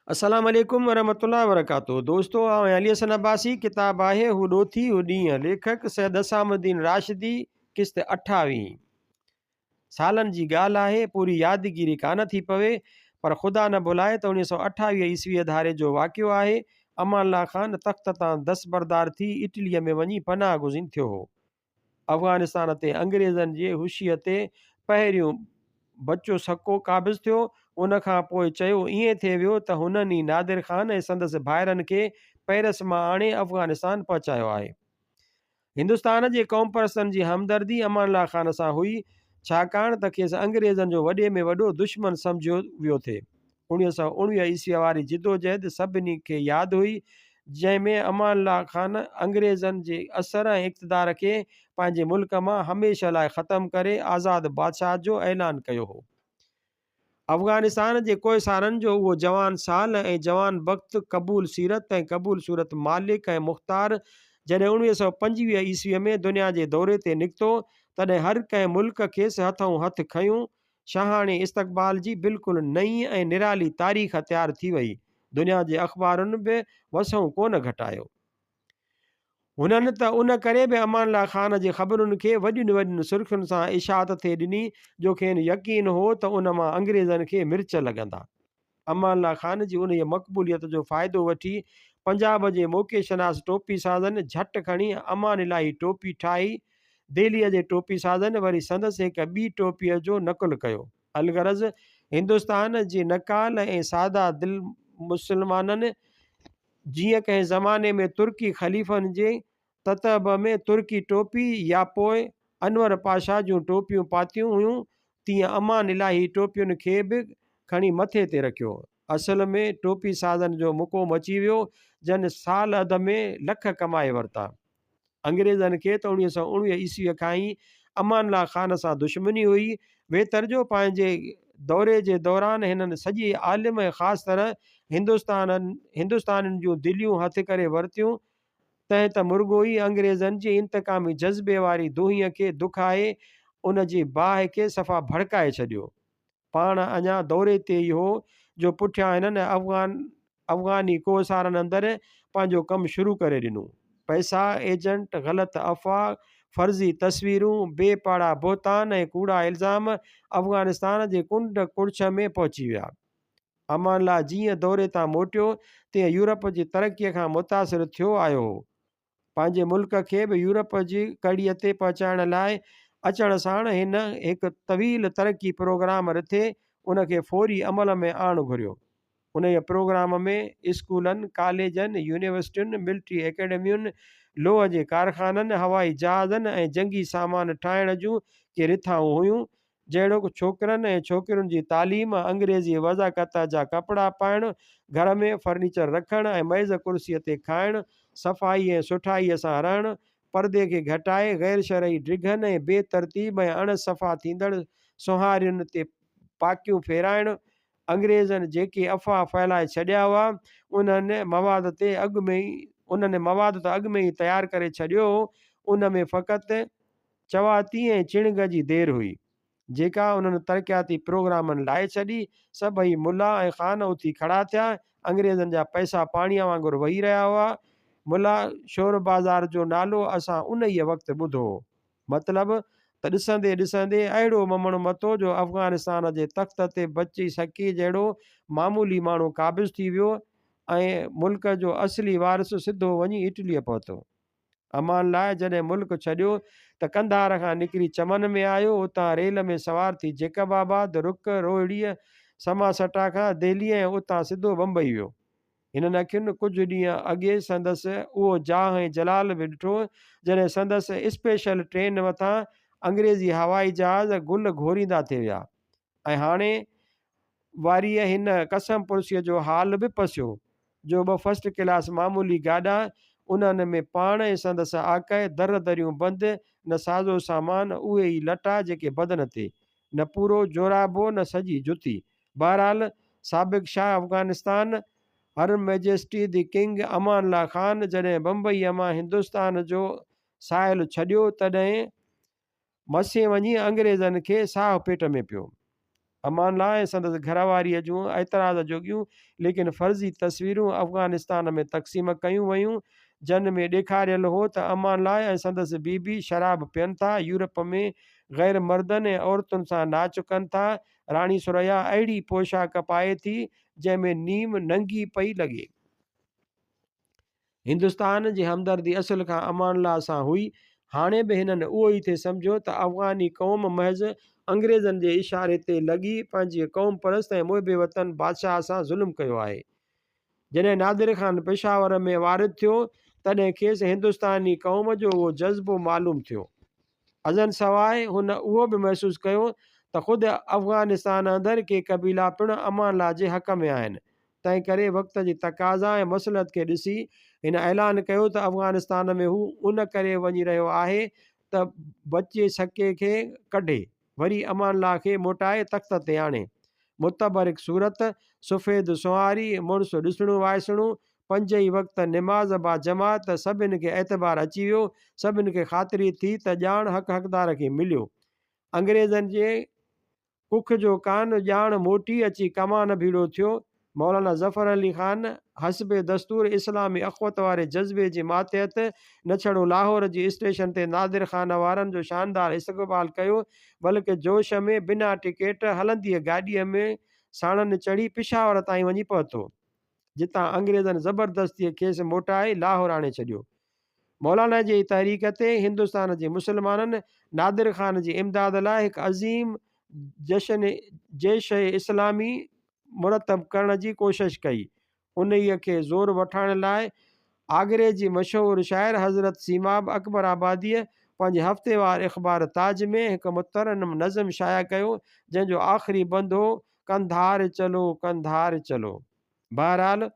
अस्सलाम वालेकुम वरहमतुल्लाहि वबरकातुहू। दोस्तों अली हसन अब्बासी किताब आहे हुॾोथी हुॾीअं। लेखक सैयद असामुद्दीन राशिदी। क़िस्त 28। सालनि जी ॻाल्हि आहे, पूरी यादगिरी कान थी पवे, पर ख़ुदा न भुलाए त 1928 ईस्वी धारे जो वाक़ियो आहे। अमान अल्लाह ख़ान तख़्त तां दस्तबरदार थी इटलीअ में वञी पनाह गुज़ीन थियो हो। अफ़गानिस्तान ते अंग्रेज़नि जे हुशीअ ते पहिरियों बच्चो सको क़ाबिज़ थियो। उन खां पोइ चयो ईअं थिए वियो त हुननि ई नादिर ख़ान ऐं संदसि भाइरनि खे पेरिस मां आणे अफ़गानिस्तान पहुचायो आहे। हिंदुस्तान जे क़ौम परस्तनि जी हमदर्दी अमान अल्लाह ख़ान सां हुई, छाकाणि त खेसि अंग्रेज़नि जो वॾे में वॾो दुश्मन सम्झियो वियो थे। 1919 ईस्वी वारी जिदोजहद सभिनी खे यादि हुई, जंहिंमें अमान अल्लाह ख़ान अंग्रेज़नि जे असर ऐं इक़्तिदार खे पंहिंजे मुल्क मां हमेशह लाइ ख़तमु करे आज़ाद बादशाह जो ऐलान कयो हो। अफ़गानिस्तान जे कोहिसारनि जो उहो जवान साल ऐं जवान वक़्तु क़बूल सीरत ऐं क़बूल सूरत मालिक ऐं मुख़्तार जॾहिं 1925 ईस्वीअ में दुनिया जे दौरे ते निकितो, तॾहिं हर कंहिं मुल्क खेसि हथों हथ खयूं। शाहाणे इस्तक़बाल जी बिल्कुलु नई ऐं निराली तारीख़ तयारु थी वई। दुनिया जे अख़बारुनि बि वसऊं कोन घटायो। हुननि त उन करे बि अमान अल्लाह ख़ान जे ख़बरुनि खे वॾियुनि वॾियुनि सुर्ख़ियुनि सां इशाअत थिए ॾिनी, जो खेनि यकीन हो त उन मां अंग्रेज़नि खे मिर्च लॻंदा। अमान अल्लाह ख़ान जी उन मक़बूलियत जो फ़ाइदो वठी पंजाब जे मौक़े शनास टोपी साज़नि झटि खणी अमान इलाही टोपी ठाही। दिल्लीअ जे टोपी साज़नि वरी संदसि हिकु ॿी टोपीअ जो नक़ुलु कयो। अलगरज़ हिंदुस्तान जे नकाल ऐं सादा दिल मुस्लमाननि, जीअं कंहिं ज़माने में तुर्की ख़लीफ़नि जे ततब में तुर्की टोपी या पोइ अनवर पाशा जूं टोपियूं पातियूं हुयूं, तीअं अमान इलाही टोपियुनि खे बि खणी मथे ते रखियो। असल में टोपी साज़नि जो मुक़ोम अची वियो, जन साल अध में लख कमाए वरिता। अंग्रेज़नि खे त 1919 ईस्वीअ खां ई अमान अल्लाह ख़ान सां दुश्मनी हुई। वेतर जो पंहिंजे दौरे जे दौरान हिननि सॼी आलिम ऐं ख़ासि तरह हिंदुस्तानियुनि जूं दिलियूं हथ करे वरितियूं। तंहिं त मुर्गो ई अंग्रेज़नि जी इंतकामी जज़्बे वारी दुहीअ खे दुखाए उन जी बाहि खे सफ़ा भड़काए छॾियो। पाण अञा दौरे ते ई हो जो पुठियां हिननि अफ़गानी कोसारनि अंदरि पंहिंजो कमु शुरू करे ॾिनो। पैसा, एजेंट, ग़लति अफ़वाह, फ़र्ज़ी तस्वीरूं, बेपाड़ा बोतान ऐं कूड़ा इल्ज़ाम अफ़गानिस्तान जे कुंड कुड़छ में पहुची विया। अमान अल्लाह जीअं दौरे तां मोटियो, तीअं यूरोप जी तरक़ीअ खां मुतासिर थियो आयो हो। पंहिंजे मुल्क खे बि यूरोप जी कड़ीअ ते पहुचाइण लाइ अचण साण हिन हिकु तवील तरक़ी प्रोग्राम रिथे, उनखे फ़ौरी अमल में आणु घुरियो। उन प्रोग्राम में स्कूलनि, कॉलेजनि, यूनिवर्सिटियुनि, मिलिट्री एकेडमियुनि, लोह जे कारखाननि, हवाई जहाज़नि ऐं जंगी सामान ठाहिण जूं के रिथाऊं हुयूं। जहिड़ो छोकिरनि ऐं छोकिरियुनि जी तालीम, अंग्रेज़ी वज़ाक़त जा कपिड़ा पाइणु, घर में फर्नीचर रखणु ऐं मेज़ कुर्सीअ ते खाइणु, सफ़ाई ऐं सुठाईअ सां रहणु, परदे खे घटाए ग़ैर शरई ड्रिघनि ऐं बेतरतीब ऐं अणसफ़ा थींदड़ सुहारियुनि ते पाकियूं फेराइणु। अंग्रेज़नि जेके अफ़वाह फैलाए छॾिया हुआ, उन्हनि मवाद त अॻु में ई तयारु करे छॾियो हो। उन में फ़क़ति चवाती ऐं चिणग जी देरि हुई, जेका उन्हनि तरक़ियाती प्रोग्रामनि लाइ छॾी। सभई मुला ऐं ख़ान उथी खड़ा थिया। अंग्रेज़नि जा पैसा पाणीअ वांगुरु वही रहिया हुआ। मुला शोर बाज़ार जो नालो असां उन ई वक़्तु ॿुधो हो। मतिलबु त ॾिसंदे ॾिसंदे अहिड़ो ममण मतो जो अफ़गानिस्तान जे तख़्त ते बची सकी जहिड़ो मामूली माण्हू क़ाबिज़ थी वियो ऐं मुल्क जो असली वारिस सिधो वञी इटलीअ पहुतो। अमान लाइ जॾहिं मुल्क छॾियो त कंधार खां निकिरी चमन में आयो, उतां रेल में सवार थी जेकबाबाद, रुक, रोहिड़ीअ, समासटा खां दिल्ली ऐं उतां सिधो बम्बई वियो। हिननि अखियुनि कुझु ॾींहं अॻे संदसि उहो जाह ऐं जलाल बि ॾिठो, जॾहिं संदसि स्पेशल ट्रेन मथां अंग्रेज़ी हवाई जहाज़ गुल घोरींदा थी विया। ऐं हाणे वारीअ हिन कसम पुरसीअ जो हाल बि पसियो जो ॿ फर्स्ट क्लास मामूली गाॾा, उन्हनि में पाण ऐं संदसि आकाए दर दरियूं बंदि, न साज़ो सामान, उहे ई लटा जेके बदन ते, न पूरो जोराबो, न सॼी जुती। बहरहाल साबिक़ शाह अफ़गानिस्तान हर मैजेस्टी द किंग अमान अल्लाह ख़ान जॾहिं बम्बईअ मां हिंदुस्तान जो साहिल छॾियो, तॾहिं मसे वञी अंग्रेज़नि खे साह पेट में पियो। अमान ला ऐं संदसि घरवारीअ जूं एतराज़ जोगियूं लेकिन फ़र्ज़ी तस्वीरूं अफ़गानिस्तान में तक़सीम कयूं वयूं, जन में ॾेखारियल हो त अमान ला ऐं संदसि बीबी शराब पीअनि था, यूरोप में ग़ैर मर्दनि ऐं औरतुनि सां नाच कनि था। राणी सुरैया अहिड़ी पोशाक पाए थी जंहिंमें नीम नंगी पई लॻे। हिंदुस्तान जी हमदर्दी असुल खां अमान ला सां हुई, हाणे बि हिननि उहो ई थे सम्झो त अफ़गानी क़ौम महज़ अंग्रेज़नि जे इशारे ते लॻी पंहिंजी क़ौम परस्त ऐं मुहिब वतन बादशाह सां ज़ुल्म कयो आहे। जॾहिं नादिर ख़ान पेशावर में वारिद थियो तॾहिं खेसि हिंदुस्तानी क़ौम जो उहो जज़्बो मालूम थियो। अज़न सवाइ हुन उहो बि महसूसु कयो त ख़ुदि अफ़गानिस्तान अंदरि के क़बीला पिणु अमान ला जे हक़ में आहिनि। तंहिं करे वक़्त जी तक़ाज़ा ऐं मसलत खे ॾिसी हिन ऐलान कयो त अफ़गानिस्तान में हू उन करे वञी रहियो आहे त बचे सके खे कढे वरी अमान ला खे मोटाए तख़्त ते आणे। मुतबरिक सूरत, सुफ़ेद सुवारी, मुड़ुसु ॾिसणु वाइसणु, पंज ई वक़्त निमाज़ बा जमात, सभिनि खे एतबार अची वियो, सभिनि खे ख़ातिरी थी त ॼाण हक़ हक़दार खे मिलियो। अंग्रेज़नि जे कुख जो कान ॼाण मोटी अची कमान भीड़ो थियो। मौलाना ज़फ़र अली ख़ान हसबे दस्तूर इस्लामी अख़वत वारे जज़्बे जे मातहत न छड़ो लाहौर जी स्टेशन ते नादिर ख़ान वारनि जो शानदार इस्तक़बाल कयो, बल्कि जोश में बिना टिकेट हलंदीअ गाॾीअ में साणनि चढ़ी पिशावर ताईं वञी पहुतो, जितां अंग्रेज़नि ज़बरदस्तीअ खेसि मोटाए लाहौर आणे छॾियो। मौलाना जी तहरीक ते हिंदुस्तान जे मुसलमाननि नादिर ख़ान जी इमदाद लाइ हिकु अज़ीम जशन जैश इस्लामी मुरतब करण जी कोशिश कई। उन्हीअ खे ज़ोर वठाइण लाइ आगरे जी मशहूरु शाइर हज़रत सीमाब अकबर आबादीअ पंहिंजे हफ़्तेवार इख़बार ताज में हिकु मुतरनम नज़म शाया कयो, जंहिंजो आख़िरी बंदि हो कंधार चलो कंधार चलो। बहरहाल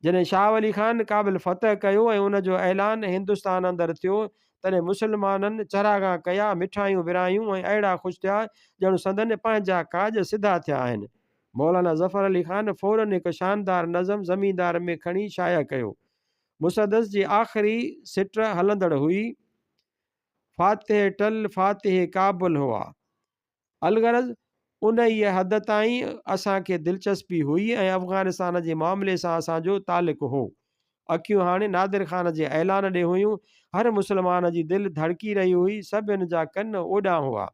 जॾहिं शाह वली ख़ान क़ाबिल फ़तह कयो ऐं उनजो ऐलान हिंदुस्तान अंदरि थियो तॾहिं मुसलमाननि चरागां कया, मिठाइयूं विरायूं ऐं अहिड़ा ख़ुशि थिया ॼणु संदनि पंहिंजा काज सिधा थिया आहिनि। मौलाना ज़फ़र अली ख़ान फ़ौरन हिकु शानदार नज़म ज़मींदार में खणी शाया कयो। मुसदस जी आख़िरी सिट हलंदड़ हुई, फ़ातिह टल फ़ातिह काबुल हुआ। अलगरज़ उन ई हद ताईं असांखे दिलचस्पी हुई ऐं अफ़गानिस्तान जे मामले सां असांजो तालुक़ु हो। अखियूं हाणे नादिर ख़ान जे ऐलान ॾे हुयूं, हर मुसलमान जी दिलि धड़की रही हुई, सभिनि जा कन ओॾां हुआ।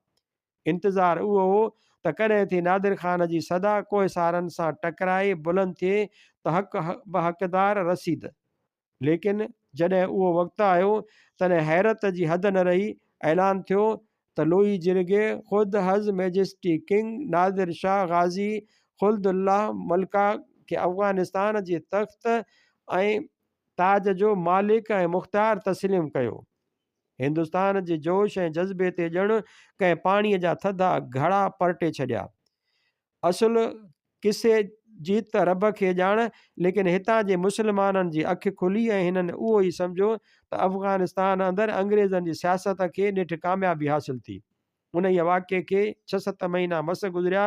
इंतज़ारु उहो हो त कॾहिं थी नादिर ख़ान जी सदा कोहिसारनि सां टकराए बुलंद थिए त हक़ हक़दार रसीद। लेकिन जॾहिं उहो वक़्तु आयो तॾहिं हैरत जी हद न रही। ऐलान थियो त लोई जिरगे ख़ुदि हज़ मैजेस्टी किंग नादिर शाह गाज़ी ख़ुल्दुल्लाह मलिका खे अफ़गानिस्तान जे तख़्त ऐं ताज जो मालिक ऐं मुख़्तार तस्लीम कयो। हिंदुस्तान जे जोश ऐं जज़्बे ते ॼण कंहिं पाणीअ जा थधा घड़ा परटे छॾिया। असुल किसे जी त रब खे ॼाण, लेकिन हितां जे मुसलमाननि जी अखि खुली ऐं हिननि उहो ई सम्झो त अफ़गानिस्तान अंदरि अंग्रेज़नि जी सियासत खे ॾिठ कामयाबी हासिल थी। उन ई वाक़े खे 6-7 महीना मस गुज़रिया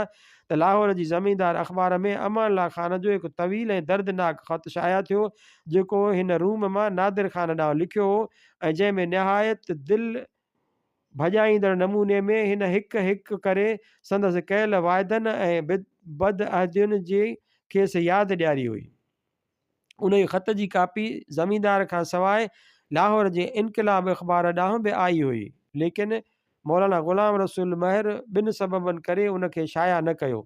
त लाहौर जी ज़मींदार अख़बार में अमान ला ख़ान जो हिकु तवील ऐं दर्दनाक ख़त शाया थियो, जेको हिन रूम मां नादिर ख़ान ॾांहुं लिखियो हो ऐं जंहिंमें निहायत दिलि भॼाईंदड़ नमूने में हिन हिकु हिकु करे संदसि कयल वाइदनि ऐं बदअहदियुनि जी खेसि यादि ॾियारी हुई। उन ई ख़त जी कापी ज़मींदार खां सवाइ लाहौर जे इनक़लाब अख़बार ॾांहुं बि आई हुई, लेकिन मौलाना ग़ुलाम रसूल महर ॿिनि सबबनि करे उनखे शाया न कयो।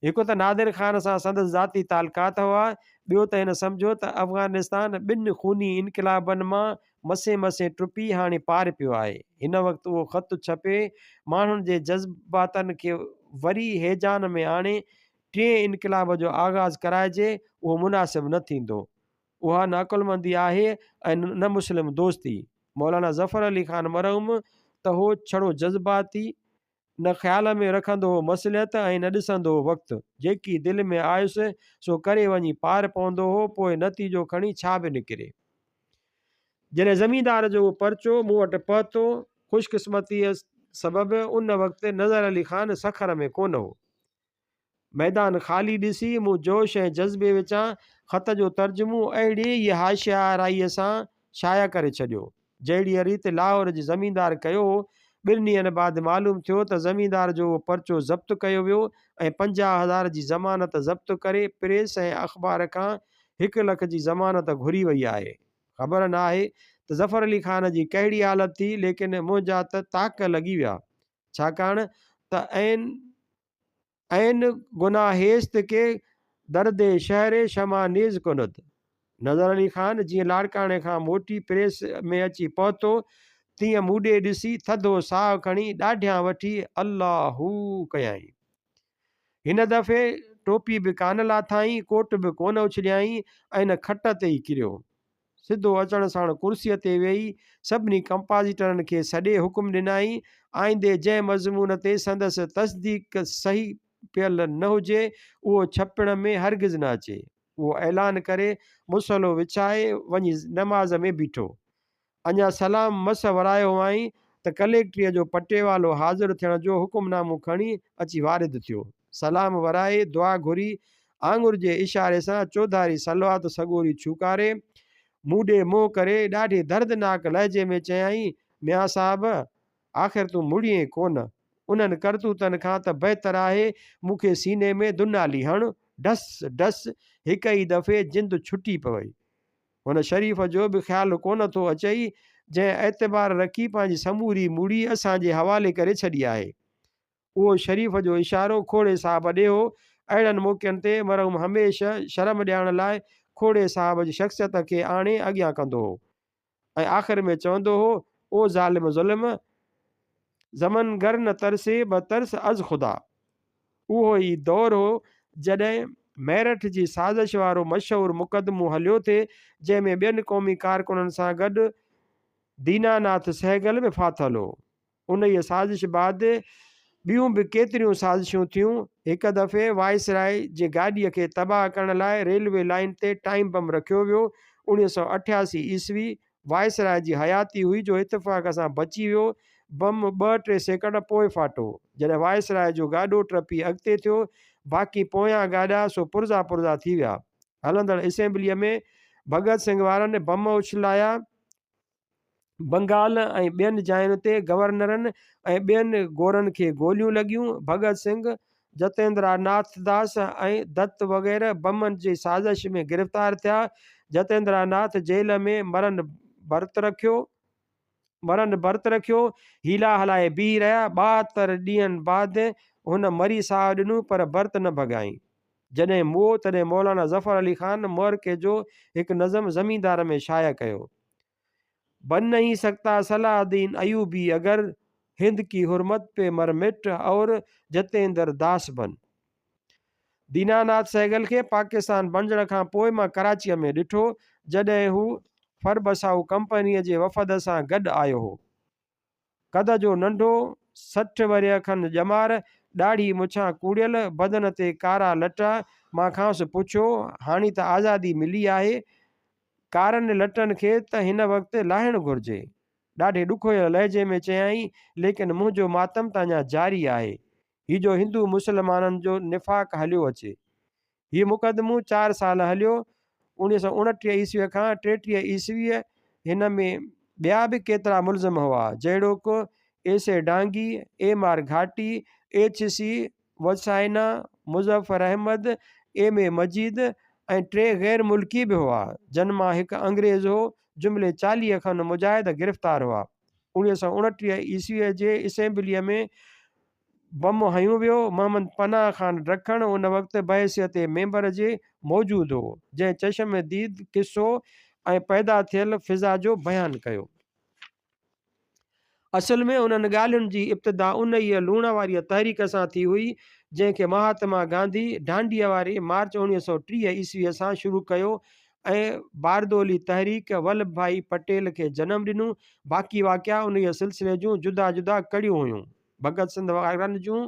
हिकु त नादिर ख़ान सां संदसि ज़ाती तालुकात हुआ, ॿियो त हिन सम्झो त अफ़गानिस्तान ॿिनि खूनी इनक़लाबनि मां मसे मसे टुपी हाणे पार पियो आहे। हिन वक़्तु उहो ख़त छपे माण्हुनि जे जज़्बातनि खे वरी हेजान में आणे टे इनक़लाब जो आगाज़ कराइजे, उहो मुनासिबु न थींदो। उहा न अकुलमंदी आहे ऐं न मुस्लिम दोस्ती। मौलाना ज़फ़र अली ख़ान मरहूम त हो छड़ो जज़्बाती, न ख़्याल में रखंदो हो मसलियत ऐं न ॾिसंदो हो वक़्तु, जेकी दिलि में आयुसि सो करे वञी पार पवंदो हो, पोइ नतीजो खणी छा बि निकिरे। जॾहिं ज़मींदार जो उहो पर्चो मूं वटि पहुतो, ख़ुशकिस्मतीअ सबबि उन वक़्तु नज़र अली ख़ान सखर में कोन हो। मैदान ख़ाली ॾिसी मूं जोश ऐं जज़्बे विचां ख़त जो तर्जुमो अहिड़ी ई हाशियाराईअ सां शाया करे छॾियो, जहिड़ी रीति लाहौर जी ज़मींदार कयो हो। ॿिनि ॾींहंनि बाद मालूम थियो त ज़मींदार जो उहो पर्चो ज़ब्त कयो वियो ऐं 50,000 जी ज़मानत ज़ब्त करे प्रेस ऐं अख़बार खां 1 लख जी ज़मानत घुरी वई आहे। ख़बर न आहे त ज़फ़र अली ख़ान जी कहिड़ी हालत थी, लेकिन मुंहिंजा त ताक लॻी विया, छाकाणि त ऐन गुनाह हेस्त के दर्दे शहर शमा नीज़ कुनत। नज़र अली ख़ान जीअं लाड़काणे खां मोटी प्रेस में अची पहुतो, तीअं मूॾे ॾिसी थधो साहु खणी ॾाढियां वठी अल्लाहू कयाईं। हिन दफ़े टोपी बि कान लाथाईं, कोट बि कोन उछलियाईं ऐं न खट ते ई किरियो। सिधो अचण साण कुर्सीअ ते वेही सभिनी कंपाज़िटरनि खे सॼे हुकुम ॾिनाई, आईंदे जंहिं मज़मून ते संदसि तस्दीक सही पियल न हुजे उहो छपिण में हरगिज़ न अचे। उहो ऐलान करे मुसलो विछाए वञी नमाज़ में बीठो। अञा सलाम मस वरायो हुआईं त कलेक्ट्रीअ जो पटेवालो हाज़िर थियण जो हुकुमनामो खणी अची वारिद थियो। सलाम वराए दुआ घुरी आंगुर जे इशारे सां चौधारी सलवात सगोरी छुकारे मूॾे मोह करे ॾाढी दर्दनाक लहजे में चयाईं, मियां साहब आख़िर तूं मुड़ीअ कोन, उन्हनि करतूतनि खां त बहितर आहे मूंखे सीने में दुनाली हण, डस डस हिक ई दफ़े जिंद छुटी पवई। हुन शरीफ़ जो बि ख़्यालु कोन थो अचई, जंहिं एतबार रखी पंहिंजी समूरी मूड़ी असांजे हवाले करे छॾी आहे। उहो शरीफ़ जो इशारो खोड़े साहब ॾे हो। अहिड़नि मौक़नि ते मरहूम हमेशह शर्म ॾियारण लाइ खोड़े साहब जी शख़्सियत खे आणे अॻियां कंदो हो ऐं आख़िर में चवंदो हो, ओ ज़ालिम ज़ुल्म ज़मन गर न तरसे ब तरस अज़ ख़ुदा। उहो ई दौर हो जॾहिं मेरठ जी साज़िश वारो मशहूरु मुक़दमो हलियो थिए, जंहिंमें ॿियनि क़ौमी कारकुननि सां गॾु दीनानाथ सहगल में फाथल हो। उन ई साज़िश बाद ॿियूं बि केतिरियूं साज़िशूं थियूं। हिकु दफ़े वाइसराय जे गाॾीअ खे तबाह करण लाइ रेलवे लाइन ते टाइम बम रखियो वियो। 1988 ईस्वी वाइसराय जी हयाती हुई जो इतफ़ाक़ सां बची वियो। बम 2-3 सेकंड पोइ फाटो। जॾहिं वाइसराय जो गाॾो टपी अॻिते थियो, बाक़ी पोयां गाॾा सो पुर्ज़ा पुर्ज़ा थी विया। हलंदड़ असेंबलीअ में भगत सिंह वारनि बम उछलाया। बंगाल ऐं ॿियनि जायुनि ते गवर्नरनि ऐं ॿियनि गोरनि खे गोलियूं लॻियूं। भगत सिंह, जतेंद्रा नाथ दास ऐं दत्त वग़ैरह बमनि जी साज़िश में गिरफ़्तार थिया। जतेंद्रा नाथ जेल में मरन भर्त रखियो, हीला हलाए बीह रहिया। 72 ॾींहंनि बाद हुन मरी साह ॾिनो पर भर्त न भॻाई। जॾहिं मोह तॾहिं मौलाना ज़फ़र अली ख़ान मोरके जो हिकु नज़म ज़मींदार में शाया कयो। बन नहीं सकता सलाहदीन अयूबी अगर हिंद की हुर्मत पे मर मिट और जतेंद्र दास बन। दीनानाथ सहगल खे पाकिस्तान बणजण खां पोइ मां कराचीअ में ॾिठो, जॾहिं हू फरबसाऊ कंपनीअ जे वफ़द सां गॾु आयो हो। कद जो नंढो, 60 वरिया खनि ॼमार, ॾाढ़ी मुछां कूड़ियल, बदन ते कारा लटा। मां खांसि पुछियो, हाणे त आज़ादी मिली आहे, कारनि लटनि खे त हिन वक़्तु लाहिणु घुरिजे। ॾाढे ॾुखोए लहजे में चयाईं, लेकिन मुंहिंजो मातम त अञा जारी आहे। ही जो हिंदू मुस्लमाननि जो निफ़ाक़ हलियो अचे। हीउ मुक़दमो 4 साल हलियो। 1929 ईस्वीअ खां 33 ईस्वीअ हिन में ॿिया बि केतिरा मुल्ज़िम हुआ, जहिड़ोकि एसे डांगी, एम.आर. घाटी, HC वसाइना, मुज़फ़र अहमद, M.A. मजीद ऐं 3 ग़ैर मुल्की बि हुआ, जन मां हिकु अंग्रेज़ हो। जुमिले 40 खनि मुजाहिद गिरफ़्तार हुआ। 1929 ईस्वीअ जे असेंबलीअ में बम हयूं वियो। मोहम्मद पनाह ख़ान रखण उन वक़्तु बहसियत मेंबर जे मौजूदु हो, जंहिं चशमदीद किस्सो ऐं पैदा थियल फ़िज़ा जो बयानु कयो। असल में उन्हनि ॻाल्हियुनि जी इब्तिदा उन ई लूण वारी तहरीक सां थी हुई, जंहिंखे महात्मा गांधी डांडीअ वारे मार्च 1930 ईस्वीअ सां शुरू कयो ऐं बारदोली तहरीक वल्लभ भाई पटेल खे जनमु ॾिनो। बाक़ी वाक़िया उन ई सिलसिले जूं जुदा जुदा कड़ियूं हुयूं। भगत सिंह वारनि जूं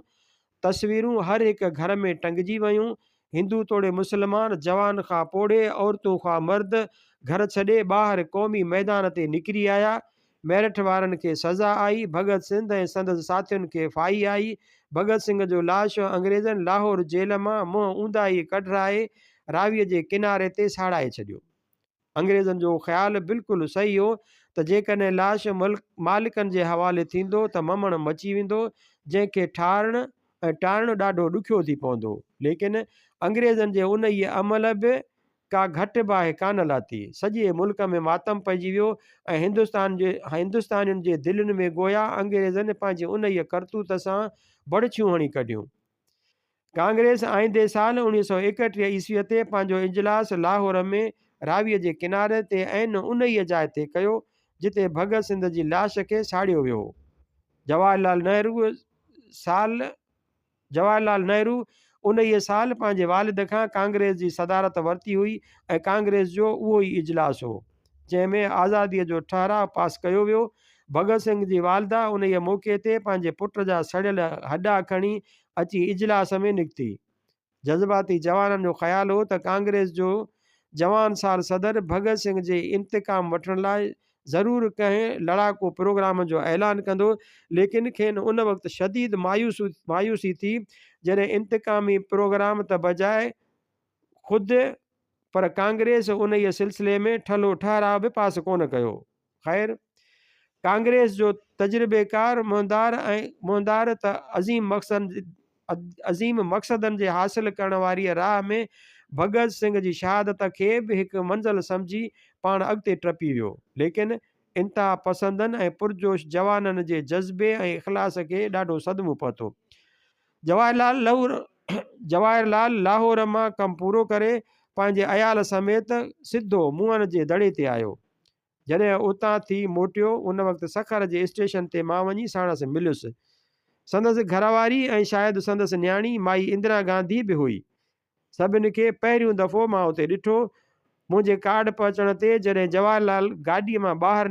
तस्वीरूं हर हिकु घर में टंगिजी वयूं। हिंदू तोड़े मुस्लमान, जवान खां पोड़े, औरतूं खां मर्द घर छॾे ॿाहिरि क़ौमी मैदान ते निकिरी आया। मेरठ वारनि खे सज़ा आई, भगत सिंह ऐं संदसि साथियुनि खे फाई आई। भगत सिंह जो लाश अंग्रेज़नि लाहौर जेल मां मुंहुं ऊंदाही कढराए रावीअ जे किनारे ते साड़ाए छॾियो। अंग्रेज़नि जो ख़्यालु बिल्कुलु सही हो त जेकॾहिं लाश मालिकनि जे हवाले थींदो त ममण मची वेंदो, जंहिंखे ठाहिणु ऐं टाहिणु ॾाढो ॾुखियो थी पवंदो। लेकिन अंग्रेज़नि जे उन ई अमल बि का घटि बाहि कान लाथी। सॼे मुल्क में मातम पइजी वियो ऐं हिंदुस्तानियुनि जे दिलनि में गोया अंग्रेज़नि पंहिंजे उन ई करतूत सां बड़छियूं हणी कढियूं। कांग्रेस आईंदे साल 1931 ईस्वीअ ते पंहिंजो इजलास लाहौर में रावीअ जे किनारे ते ऐं उन ई जाइ ते कयो जिते भगत सिंह जी लाश खे साड़ियो वियो हो। जवाहरलाल नेहरू उन ई साल पंहिंजे वालिद खां कांग्रेस जी सदारत वरिती हुई ऐं कांग्रेस जो उहो ई इजलास हो जंहिंमें आज़ादीअ जो ठहराव पास कयो वियो। भगत सिंह जी वालदा उन ई मौक़े ते पंहिंजे पुट जा सड़ियल हॾा खणी अची इजलास में निकिती। जज़्बाती जवाननि जो ख़्यालु हो त कांग्रेस जो जवान सार सदर भगत सिंह जे इंतकाम वठण लाइ ज़रूरु कंहिं लड़ाकू प्रोग्राम जो ऐलान कंदो, लेकिन खेनि उन वक़्तु शदीद मायूसी थी जॾहिं इंतकामी प्रोग्राम त बजाए ख़ुदि पर कांग्रेस उन ई सिलसिले में ठलो ठहराव बि पास कोन कयो। ख़ैर, कांग्रेस जो तजुर्बेकार मुहिंदार त अज़ीम मक़सदनि जे हासिल करण वारी राह में भगत सिंह जी शहादत खे बि हिकु मंज़िल सम्झी पाण अॻिते टपी वियो। लेकिन इंतिहा पसंदनि ऐं पुरजोश जवाननि जे जज़्बे ऐं इख़लास खे ॾाढो सदमो पहुतो। जवाहरलाल लाहौर मां कमु पूरो करे पंहिंजे अयाल समेत सिधो मुअण जे दड़े ते आयो। जॾहिं उतां थी मोटियो उन वक़्तु सखर जे स्टेशन ते मां वञी साणसि मिलियुसि। संदसि घरवारी ऐं शायदि संदसि न्याणी माई इंदिरा गांधी बि हुई। सभिनी खे पहिरियों दफ़ो मां उते ॾिठो। मुंहिंजे कार्ड पहुचण ते जॾहिं जवाहरलाल गाॾीअ मां ॿाहिरि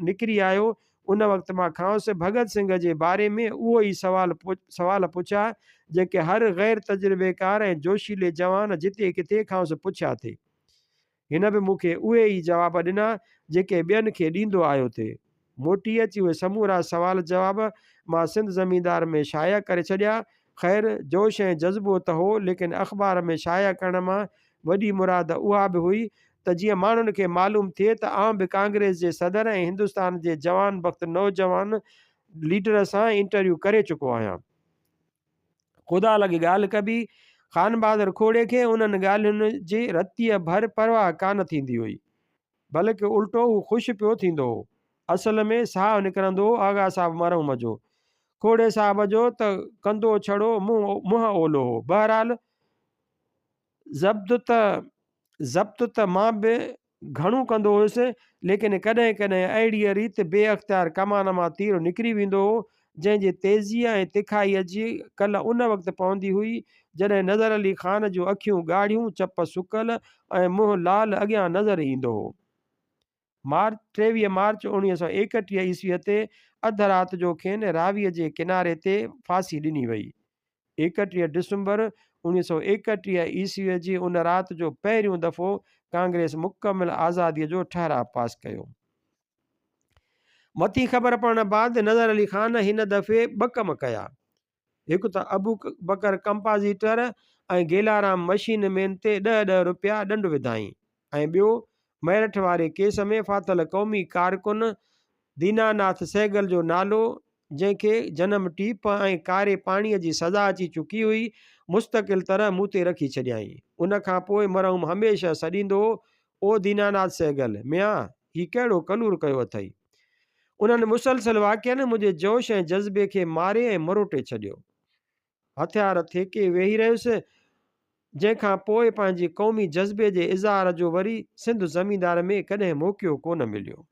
निकिरी आयो उन वक़्तु मां खांसि भगत सिंह जे बारे में उहो ई सवाल पुछा जेके हर ग़ैर तजुर्बेकार ऐं जोशीले जवान जिते किथे खांसि पुछिया थे। हिन बि मूंखे उहे ई जवाब ॾिना जेके ॿियनि खे ॾींदो आयो थे। मोटी अची उहे समूरा सवाल जवाब मां सिंध ज़मींदार में शाया करे छॾिया। ख़ैर, जोश ऐं जज़्बो त हो, लेकिन अख़बार में शाया करण मां वॾी मुराद उहा बि हुई त जीअं माण्हुनि खे मालूम थिए त आउं बि कांग्रेस जे सदर ऐं हिंदुस्तान जे जवान वक़्तु नौजवान लीडर सां इंटरव्यू करे चुको आहियां। ख़ुदा लॻी ॻाल्हि कबी, ख़ान बहादुर खोड़े खे उन्हनि ॻाल्हियुनि जी रतीअ भर परवाह कान थींदी हुई, बल्कि उल्टो हू ख़ुशि पियो थींदो हो। असल में साहु निकिरंदो हो आगा साहब मरहूम जो। खोड़े साहब जो त कंदो छड़ो मुंहुं ओलो हो। बहरहाल ज़ब्त त मां बि घणो कंदो हुयुसि, लेकिन कॾहिं कॾहिं अहिड़ीअ रीति बेअख़्तियार कमान मां तीर निकिरी वेंदो हो जंहिंजे तेज़ीअ ऐं तिखाईअ जी कल्ह उन वक़्तु पवंदी हुई जॾहिं नज़र अली ख़ान जूं अखियूं ॻाढ़ियूं, चप सुकल ऐं मुंहुं लाल अॻियां नज़र ईंदो हो। 23 मार्च 1931 ईस्वीअ ते अधु राति जो खेनि रावीअ जे किनारे ते फांसी ॾिनी वई। 31 डिसंबर 1931 ईस्वीअ जी उन राति जो पहिरियों दफ़ो कांग्रेस मुकमिल आज़ादीअ जो ठहराव पास कयो। मथी ख़बर पवण बाद नज़र अली ख़ान हिन दफ़े ॿ कम कया। हिकु त अबू बकर कंपाज़िटर ऐं गेलाराम मशीन मैन ते 10-10 रुपया ॾंड विधाई ऐं ॿियो मेरठ वारे केस में फाथल क़ौमी कारकुन दीनानाथ सहगल जो नालो, जंहिंखे जनम टीप ऐं कारे पाणीअ जी सज़ा अची चुकी हुई, मुस्तक़िल तरह मूं ते रखी छॾियईं। उन खां पोइ मरहूम हमेशह सॾींदो, ओ दीनानाथ सहगल, मियां ही कहिड़ो कलूर कयो अथई। उन्हनि मुसलसल वाक़िअनि मुंहिंजे जोश ऐं जज़्बे खे मारे ऐं मरोटे छॾियो। हथियार थेके वेही रहियुसि, जंहिंखां पोइ पंहिंजी क़ौमी जज़्बे जे इज़हार जो वरी सिंध ज़मींदार में कॾहिं मौक़ियो कोन मिलियो।